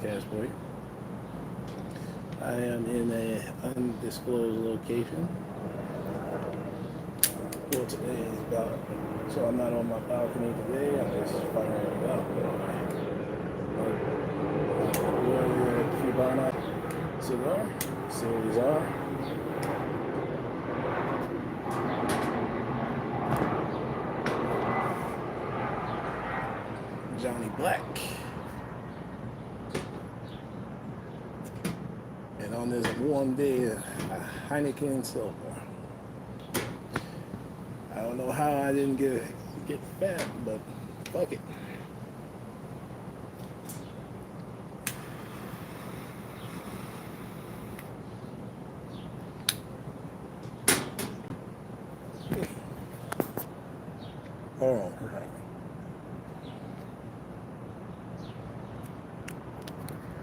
podcast for you. I am in a undisclosed location. Well, today is about, so I'm not on my balcony today. I'm just firing it up. Royal Cubana cigar, Series R. Johnny Black. And on this warm day, a Heineken Silver. I don't know how I didn't get fat, but fuck it. Hold on.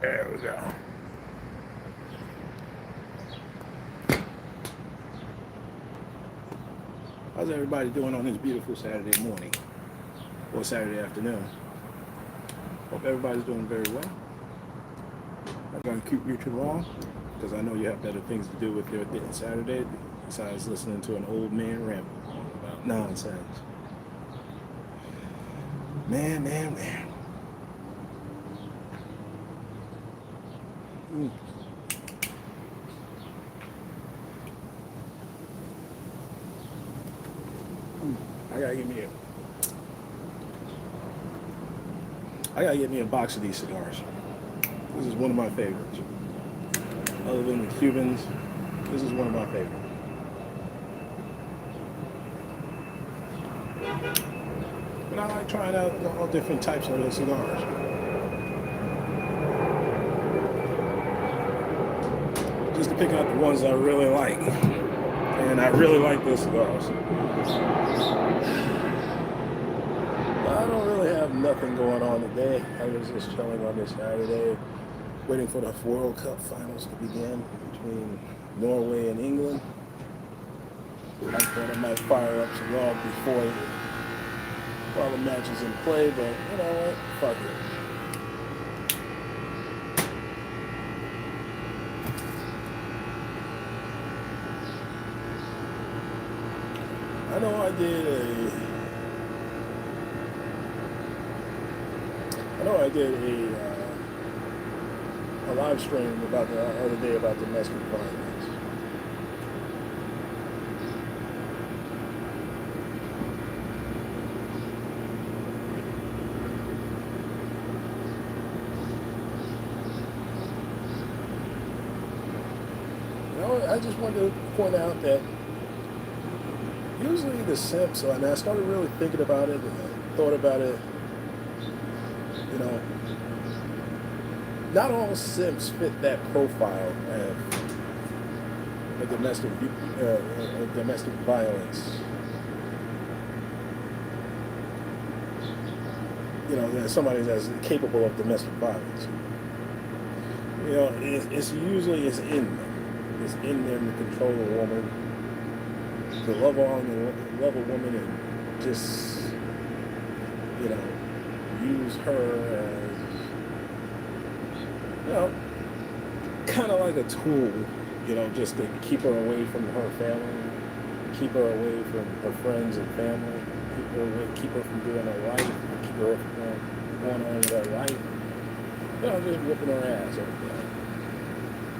There we go. How's everybody doing on this beautiful Saturday morning or Saturday afternoon? Hope everybody's doing very well. I'm not going to keep you too long because I know you have better things to do with your Saturday besides listening to an old man ramble about nonsense. Man. I gotta get me a box of these cigars. This is one of my favorites. Other than the Cubans, this is one of my favorites. But I like trying out all different types of the cigars. Just to pick out the ones I really like. And I really like these cigars. I don't really have nothing going on today. I was just chilling on this Saturday, waiting for the World Cup finals to begin between Norway and England. I thought I might fire up some log before while the match is in play, but you know what? Fuck it. I know I did a live stream about the other day about domestic violence. You know, I just wanted to point out that usually the simps, and I started really thinking about it and I thought about it, you know, not all simps fit that profile of domestic violence. You know, there's somebody that's capable of domestic violence. You know, it's usually in them. It's in them to control a woman, to love a woman and just, you know, use her as, you know, kind of like a tool, you know, just to keep her away from her family, keep her away from her friends and family, keep her from doing her life, keep her from going on with her life, you know, just whipping her ass every day.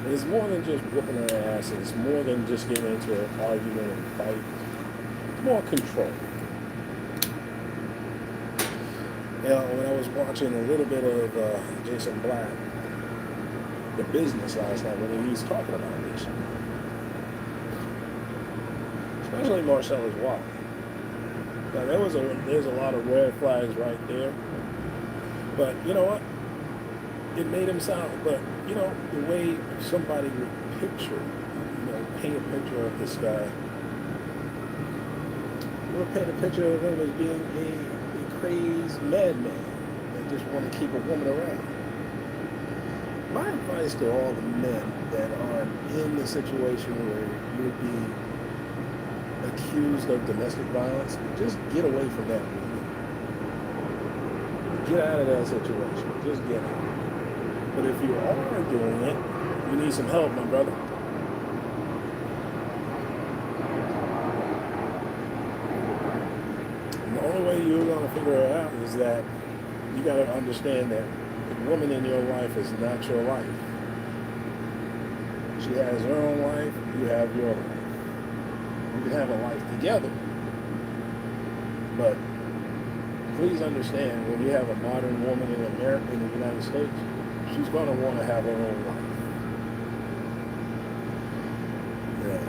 It's more than just whipping her ass. It's more than just getting into an argument and fight. It's more control. You know, when I was watching a little bit of Jason Black, The Business last night, when he was talking about this, especially Marcellus Wallace. Now there's a lot of red flags right there, but you know what? It made him sound, but you know, the way somebody would picture, you know, paint a picture of this guy, would paint a picture of him as being a crazed madman that just want to keep a woman around. My advice to all the men that are in the situation where you're being accused of domestic violence, just get away from that woman. Get out of that situation. Just get out. But if you are doing it, you need some help, my brother. And the only way you're going to figure it out is that you got to understand that the woman in your life is not your life. She has her own life, you have your life. You can have a life together, but please understand, when you have a modern woman in America, in the United States, she's going to want to have her own life. Yeah.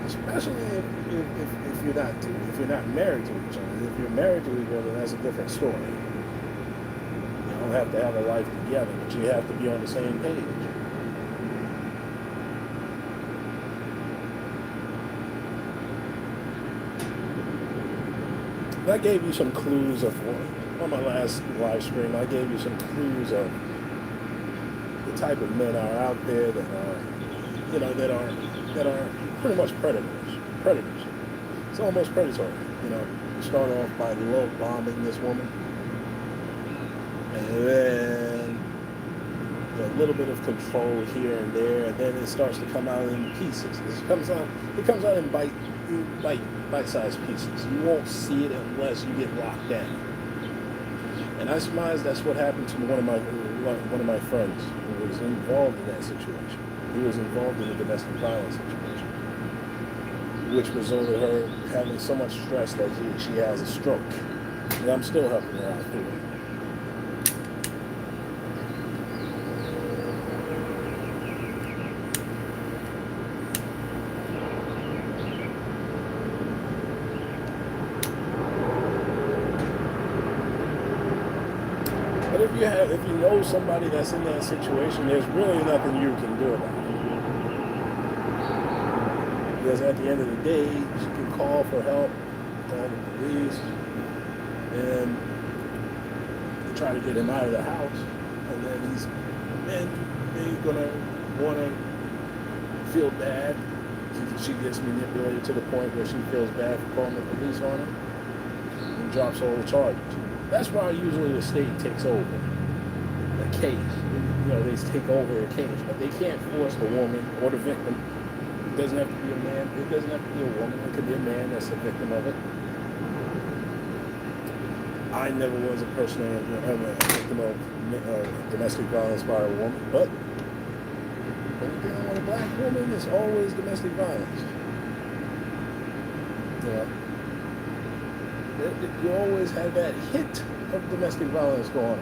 Especially if you're not married to each other. If you're married to each other, that's a different story. You don't have to have a life together, but you have to be on the same page. I gave you some clues on my last live stream. I gave you some clues of the type of men are out there that are pretty much predators. It's almost predatory. You start off by love bombing this woman, and then a little bit of control here and there, and then it starts to come out in pieces. It comes out in bite-sized pieces. You won't see it unless you get locked down. And I surmise that's what happened to one of my friends who was involved in that situation. He was involved in a domestic violence situation, which resulted in her having so much stress that she has a stroke. And I'm still helping her out through it. But if you know somebody that's in that situation, there's really nothing you can do about it. Because at the end of the day, you can call for help, call the police, and try to get him out of the house. And then he's gonna want to feel bad. She gets manipulated to the point where she feels bad for calling the police on him and drops all the charges. That's why usually the state takes over a case. They take over a case, but they can't force the woman or the victim. It doesn't have to be a man. It doesn't have to be a woman. It could be a man that's a victim of it. I never was a person a victim of domestic violence by a woman, but when you're dealing with a black woman, it's always domestic violence. You always have that hint of domestic violence going on.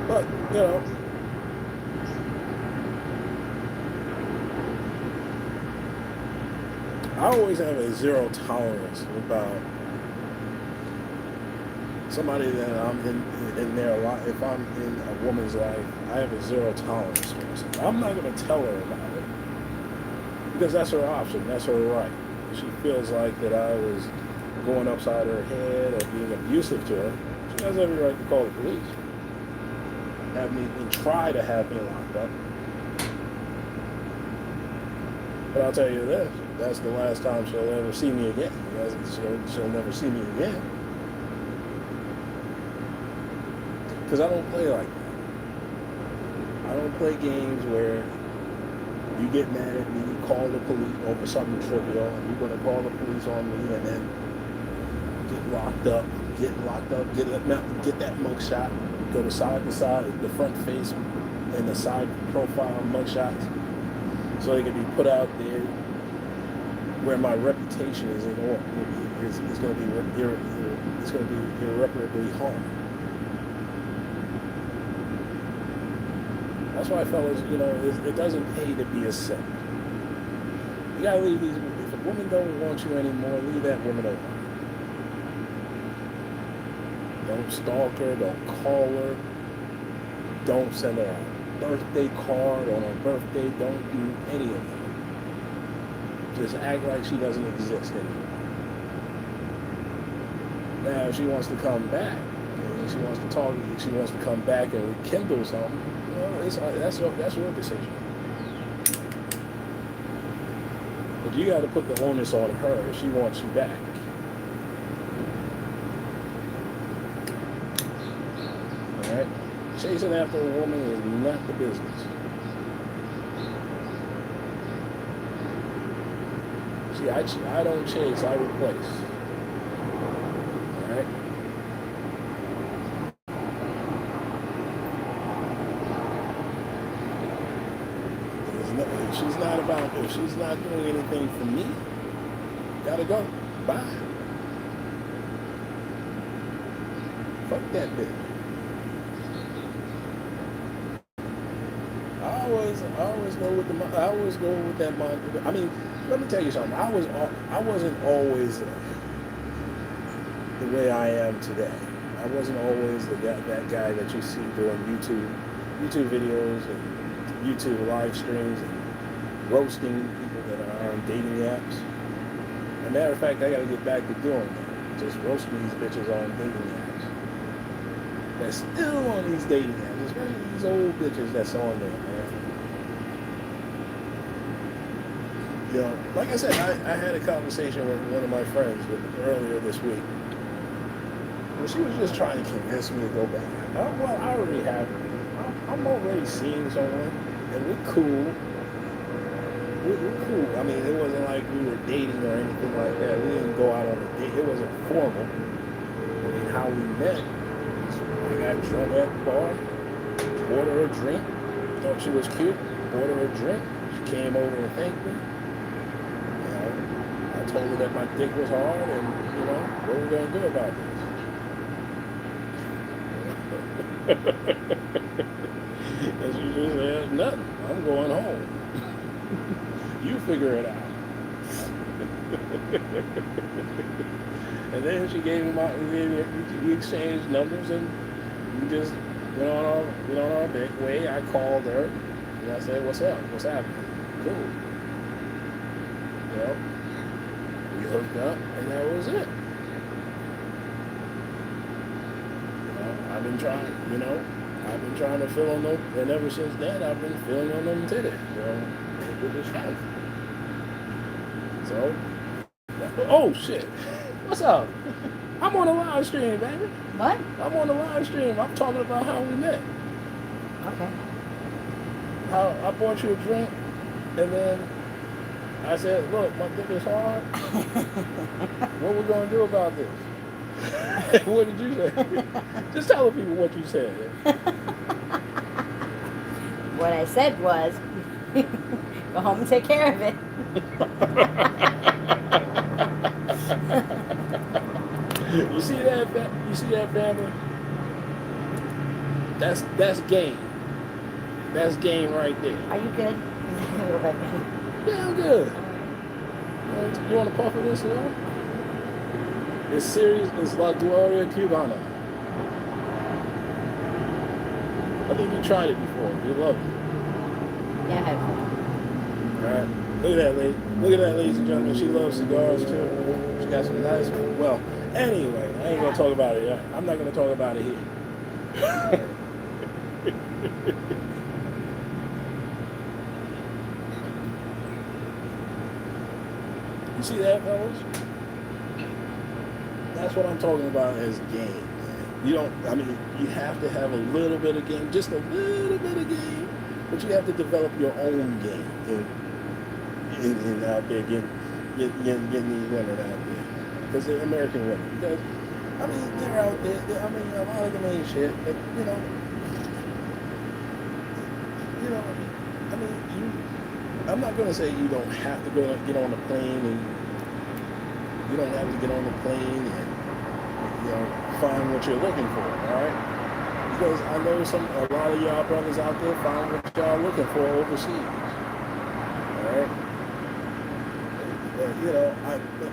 But, I always have a zero tolerance about somebody that I'm in their life. If I'm in a woman's life, I have a zero tolerance for it. I'm not going to tell her about it because that's her option. That's her right. If she feels like that I was going upside her head or being abusive to her, she has every right to call the police. Have me and try to have me locked up. But I'll tell you this, that's the last time she'll ever see me again. She'll never see me again. Because I don't play like that. I don't play games where you get mad at me, you call the police over something trivial, and you're going to call the police on me and then get locked up, get that mugshot. Go to side to side, the front face and the side profile mugshots, so they can be put out there where my reputation is it's going to be irreparably harmed. That's why, fellas, it doesn't pay to be a simp. You gotta leave these. If a woman don't want you anymore, leave that woman alone. Don't stalk her, don't call her, don't send her out. birthday card on her birthday. Don't do any of that. Just act like she doesn't exist anymore. Now, if she wants to come back, and she wants to talk, she wants to come back and rekindle something, that's your decision. But you got to put the onus on her if she wants you back. All right? Chasing after a woman is not the business. See, I don't chase, I replace. All right? If she's not doing anything for me, gotta go. Bye. Fuck that bitch. I always go with that mind. I mean, let me tell you something. I wasn't always the way I am today. I wasn't always that guy that you see doing YouTube videos and YouTube live streams and roasting people that are on dating apps. As a matter of fact, I got to get back to doing that. Just roasting these bitches on dating apps. That's still on these dating apps, especially these old bitches that's on there, man. You know, like I said, I had a conversation with one of my friends earlier this week. Well, she was just trying to convince me to go back. Well, I already have. I'm already seeing someone, and we're cool. We're cool. I mean, it wasn't like we were dating or anything like that. We didn't go out on a date. It wasn't formal. I mean, how we met was I got drunk at the bar, bought her a drink, thought she was cute, bought her a drink. She came over and thanked me. You know, I told her that my dick was hard and, you know, what are we going to do about this? And she just said, nothing. I'm going home. You figure it out. And then she gave me we exchanged numbers and we just went on our big way. I called her and I said, what's up? What's happening? Cool. You know, we hooked up and that was it. You know, I've been trying to fill on them, and ever since then I've been filling on them titties. You know, with this life. So, oh shit, what's up? I'm on a live stream, baby. What? I'm on a live stream. I'm talking about how we met. Okay. How I bought you a drink, and then I said, look, my dick is hard. What we gonna do about this? What did you say? Just tell the people what you said. What I said was, go home and take care of it. You see that? You see that, family? That's game. That's game right there. Are you good? Yeah, I'm good. You want to puff of this now? It's serious. It's La Gloria Cubana. I think you tried it before. You love it. Yeah, I have. All right. Look at that, lady. Look at that, ladies and gentlemen. She loves cigars too. She got some nice ones. Well, anyway, I ain't gonna talk about it. I'm not gonna talk about it here. You see that, fellas? That's what I'm talking about as game. You have to have a little bit of game, just a little bit of game, but you have to develop your own game in out there getting these women out there. Because they're American women. Because, they're out there. A lot of them ain't shit, but, I'm not going to say you don't have to get on the plane and you don't have to get on the plane and, find what you're looking for, all right? Because I know a lot of y'all brothers out there find what y'all looking for overseas, all right?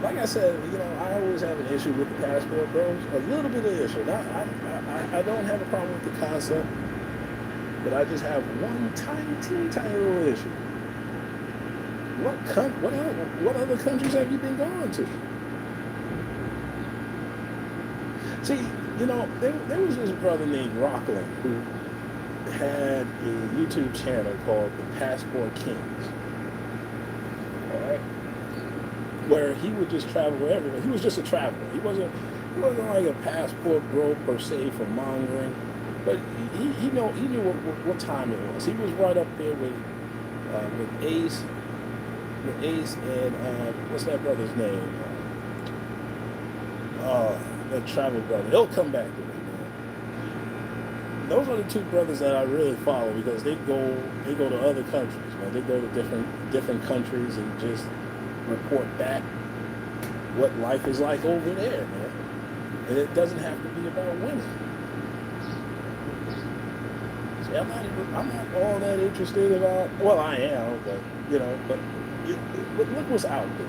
Like I said, I always have an issue with the passport, bros. A little bit of issue. I don't have a problem with the concept. But I just have one tiny, teeny, tiny little issue. What other countries have you been going to? See, there was this brother named Rockland who had a YouTube channel called The Passport Kings. All right, where he would just travel everywhere. He was just a traveler. He wasn't like a passport bro per se for mongering, but he knew what time it was. He was right up there with Ace, and what's that brother's name? That travel brother. He'll come back to me, man. Those are the two brothers that I really follow because they go to other countries, man. They go to different countries and just report back what life is like over there, man. And it doesn't have to be about women. See, I'm not all that interested about. Well, I am, but look what's out there,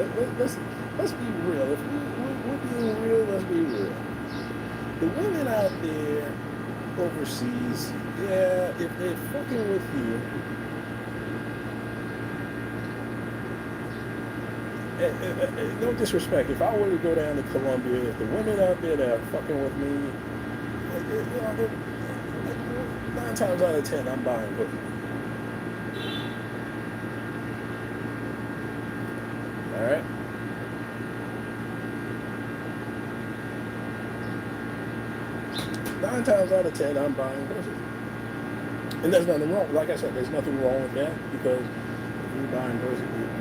man. Let's be real. If we're being real, let's be real. The women out there overseas, yeah, if they're fucking with you, no disrespect, if I were to go down to Colombia, if the women out there that are fucking with me, 9 times out of 10, I'm buying pussy. All right. Nine times out of 10, I'm buying pussy. And there's nothing wrong. Like I said, there's nothing wrong with that because if you're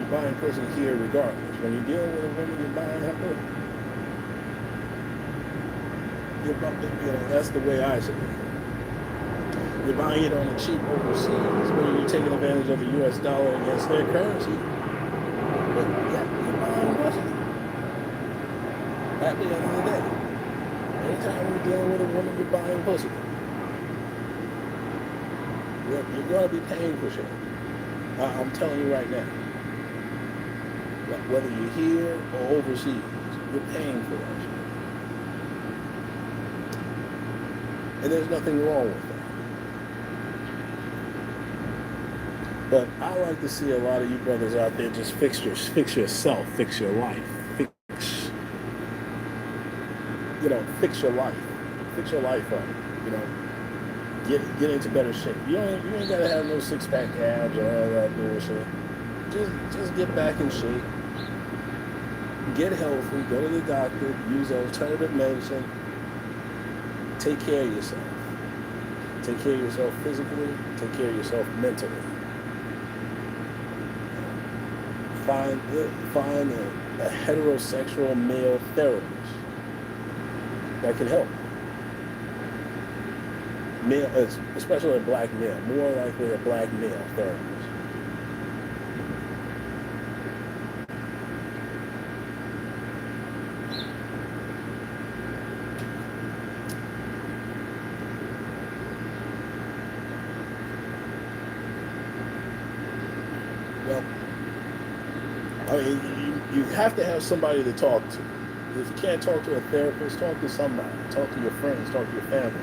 buying pussy here regardless. When you're dealing with a woman, you're buying her pussy. That's the way I see it. You're buying it on the cheap overseas, where you're taking advantage of the U.S. dollar against their currency. But yeah, you're buying pussy. At the end of the day. Anytime you're dealing with a woman, you're buying pussy. You're going to be paying for shit. I'm telling you right now. Whether you're here or overseas, you're paying for that shit. And there's nothing wrong with that. But I like to see a lot of you brothers out there just fix yourself, fix your life. Fix your life up. Get into better shape. You ain't gotta have no 6-pack abs or all that bullshit. Just get back in shape. Get healthy. Go to the doctor. Use alternative medicine. Take care of yourself. Take care of yourself physically. Take care of yourself mentally. Find a heterosexual male therapist that can help. Male, especially a black male, more likely a black male therapist. Well, I mean, you have to have somebody to talk to. If you can't talk to a therapist, talk to somebody. Talk to your friends, talk to your family.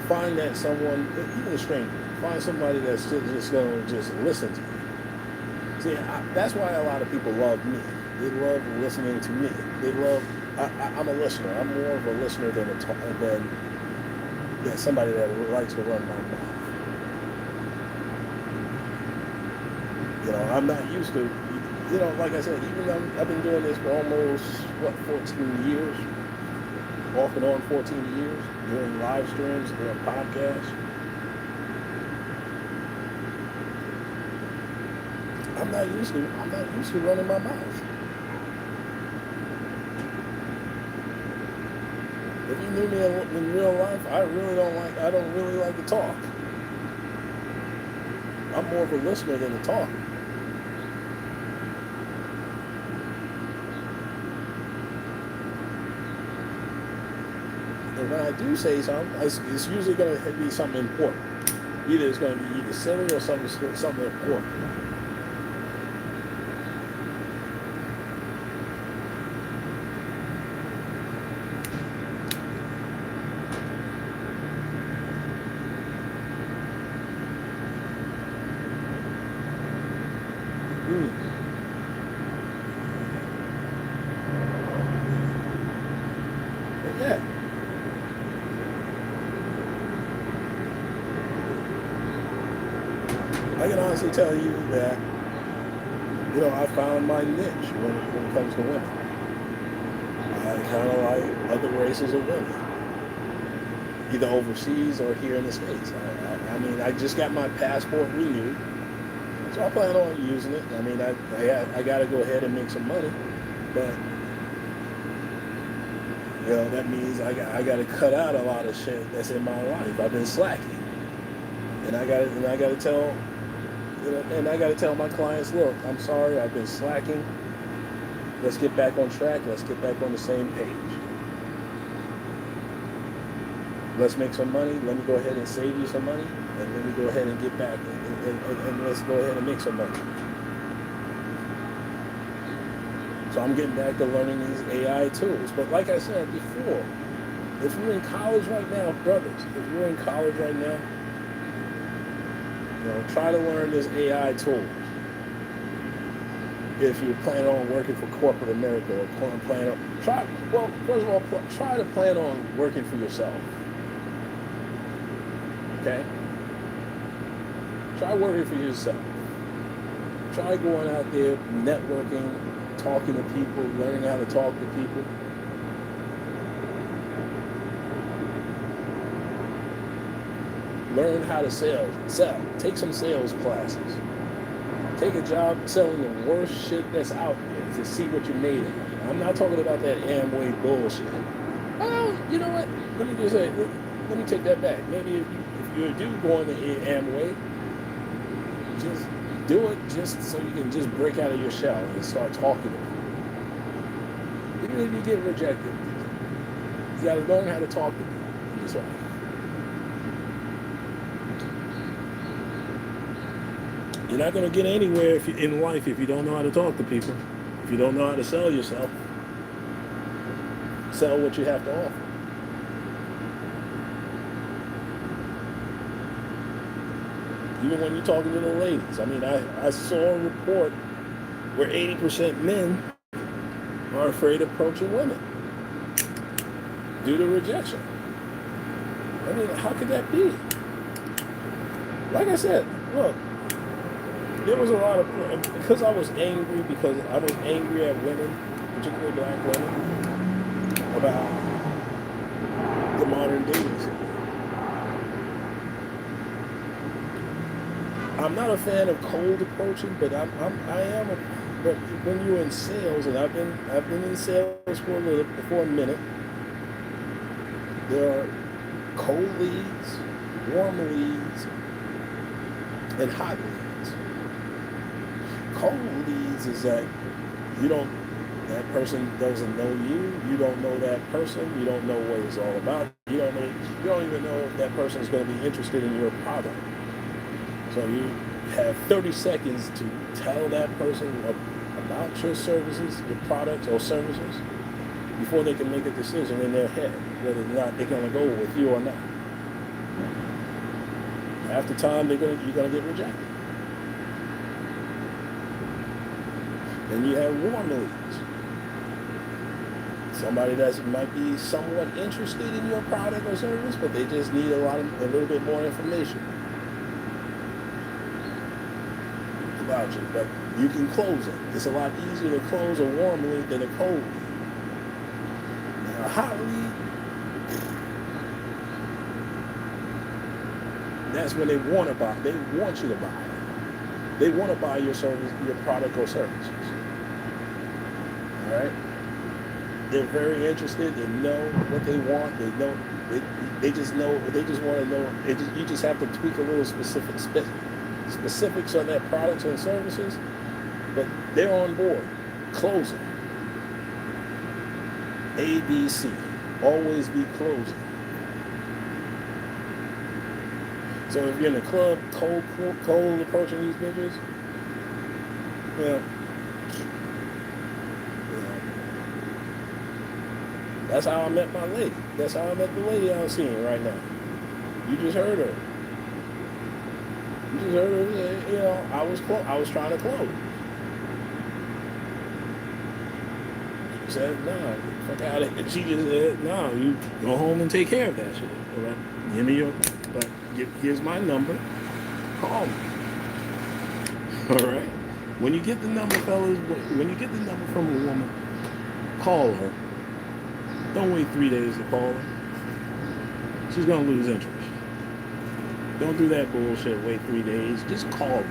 Find that someone, even a stranger, find somebody that's just going to just listen to you. See, that's why a lot of people love me. They love listening to me. I'm a listener. I'm more of a listener than somebody that likes to run my mouth. I'm not used to, like I said, even though I've been doing this for almost, 14 years, off and on 14 years, doing live streams, doing podcasts. I'm not used to running my mouth. If you knew me in real life, I don't really like to talk. I'm more of a listener than a talker. And when I do say something, it's usually going to be something important. Either it's going to be either silly or something important. Mm. But yeah, I can honestly tell you that, I found my niche when it comes to women. I kind of like other races of women, either overseas or here in the States. I mean, I just got my passport renewed, so I plan on using it. I mean, I got to go ahead and make some money, but that means I got to cut out a lot of shit that's in my life. I've been slacking, and I got to tell and I got to tell my clients, look, I'm sorry, I've been slacking. Let's get back on track. Let's get back on the same page. Let's make some money. Let me go ahead and save you some money, and let me go ahead and get back, and let's go ahead and make some money. So I'm getting back to learning these AI tools. But like I said before, if you're in college right now, brothers, if you're in college right now, try to learn this AI tools. If you're planning on working for corporate America, or first of all, try to plan on working for yourself. Okay? Try working for yourself. Try going out there, networking, talking to people, learning how to talk to people. Learn how to sell. Take some sales classes. Take a job selling the worst shit that's out there to see what you're made of. I'm not talking about that Amway bullshit. Oh, you know what? Let me just say, let me take that back. Maybe if you do go into Amway, just do it just so you can just break out of your shell and start talking to people. Even if you get rejected, you got to learn how to talk to people. That's right. You're not going to get anywhere in life if you don't know how to talk to people. If you don't know how to sell yourself, sell what you have to offer. Even when you're talking to the ladies. I mean, I saw a report where 80% men are afraid of approaching women due to rejection. I mean, how could that be? Like I said, look, there was a lot of, because I was angry at women, particularly black women, about the modern dating scene. I'm not a fan of cold approaching, but but when you're in sales, and I've been in sales for a minute, there are cold leads, warm leads, and hot leads. Cold leads is that that person doesn't know you, you don't know that person, you don't know what it's all about, you don't even know if that person is going to be interested in your product. So you have 30 seconds to tell that person about your services, your products or services, before they can make a decision in their head whether or not they're going to go with you or not. Half the time you're going to get rejected. Then you have warm leads. Somebody that might be somewhat interested in your product or service, but they just need a little bit more information about you. But you can close it. It's a lot easier to close a warm lead than a cold lead. Now, a hot lead, that's when they want to buy. They want you to buy. They want to buy your service, your product or services. All right. They're very interested. They know what they want. They know. They just know. They just want to know. You just have to tweak a little specifics on their products and services, but they're on board. Closing. ABC. Always be closing. So if you're in the club, cold approaching these bitches, that's how I met my lady. That's how I met the lady I'm seeing right now. You just heard her. I was trying to close. said, no, fuck out of it. She just said, no, you go home and take care of that shit. All right? Give me your, but here's my number. Call me. All right? When you get the number, fellas, when you get the number from a woman, call her. Don't wait 3 days to call her. She's going to lose interest. Don't do that bullshit, wait 3 days. Just call her.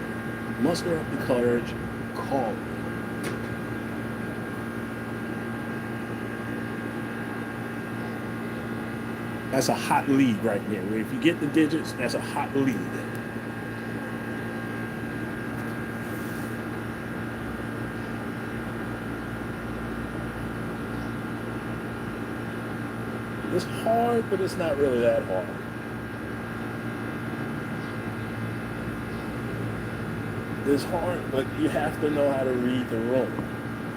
Muster up the courage. Call her. That's a hot lead right there. If you get the digits, that's a hot lead. It's hard, but it's not really that hard. It's hard, but you have to know how to read the room.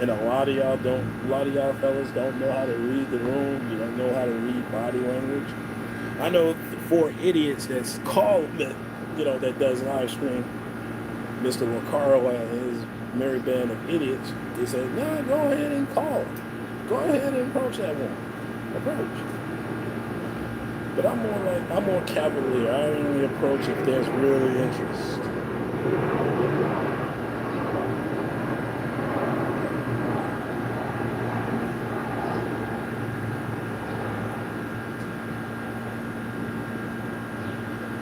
And a lot of y'all fellas don't know how to read the room. You don't know how to read body language. I know 4 idiots that's called that, that does live stream. Mr. Recaro and his merry band of idiots. They say, no, go ahead and call. Go ahead and approach that woman. Approach. But I'm more cavalier. I only approach if there's really interest.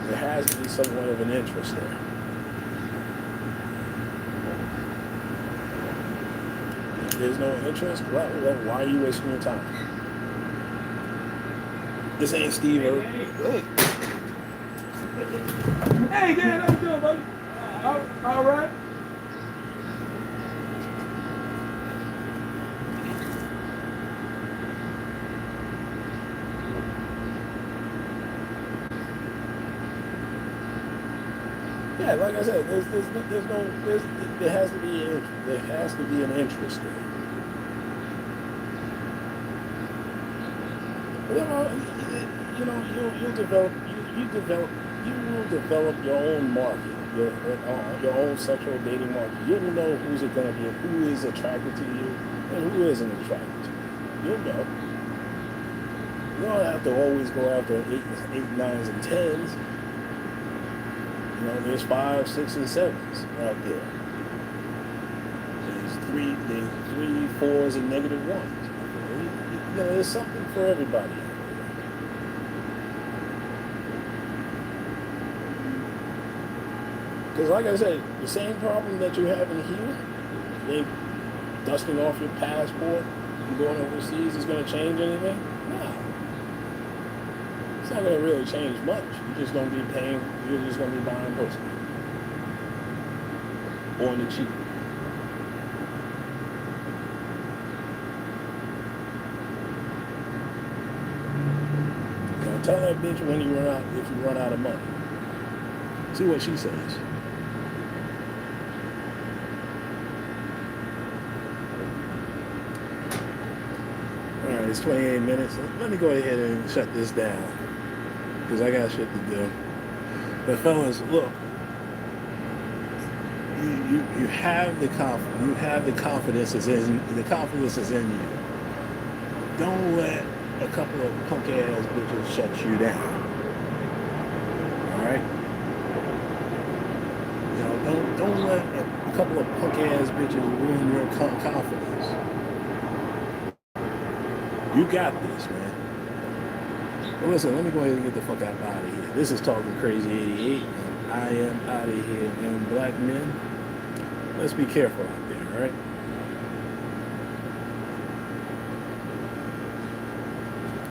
There has to be somewhat of an interest there. If there's no interest, well, why are you wasting your time? This ain't Steve Irwin. Hey, Dan, how you doing, buddy? All right. Yeah, like I said, there has to be an interest there. You will develop your own market, your own sexual dating market. You'll know who's it gonna be, who is attracted to you, and who isn't attracted to you. You'll know. You don't have to always go after 8, 9s, and 10s. There's 5, 6, and 7s out there. There's 3, 4s, and -1s. There's something for everybody. Because like I said, the same problem that you have in here, you think dusting off your passport and going overseas is going to change anything? No. It's not going to really change much. You're just going to be buying pussy. On the cheap. Tell that bitch if you run out of money. See what she says. Alright, it's 28 minutes. Let me go ahead and shut this down. Because I got shit to do. But fellas, look. You have the confidence. You have the confidence is in you. Don't let a couple of punk ass bitches shut you down. Alright? Don't let a couple of punk ass bitches ruin your confidence. You got this, man. Well, listen, let me go ahead and get the fuck out of here. This is Talking Crazy 88, and I am out of here. And black men, let's be careful out there, alright?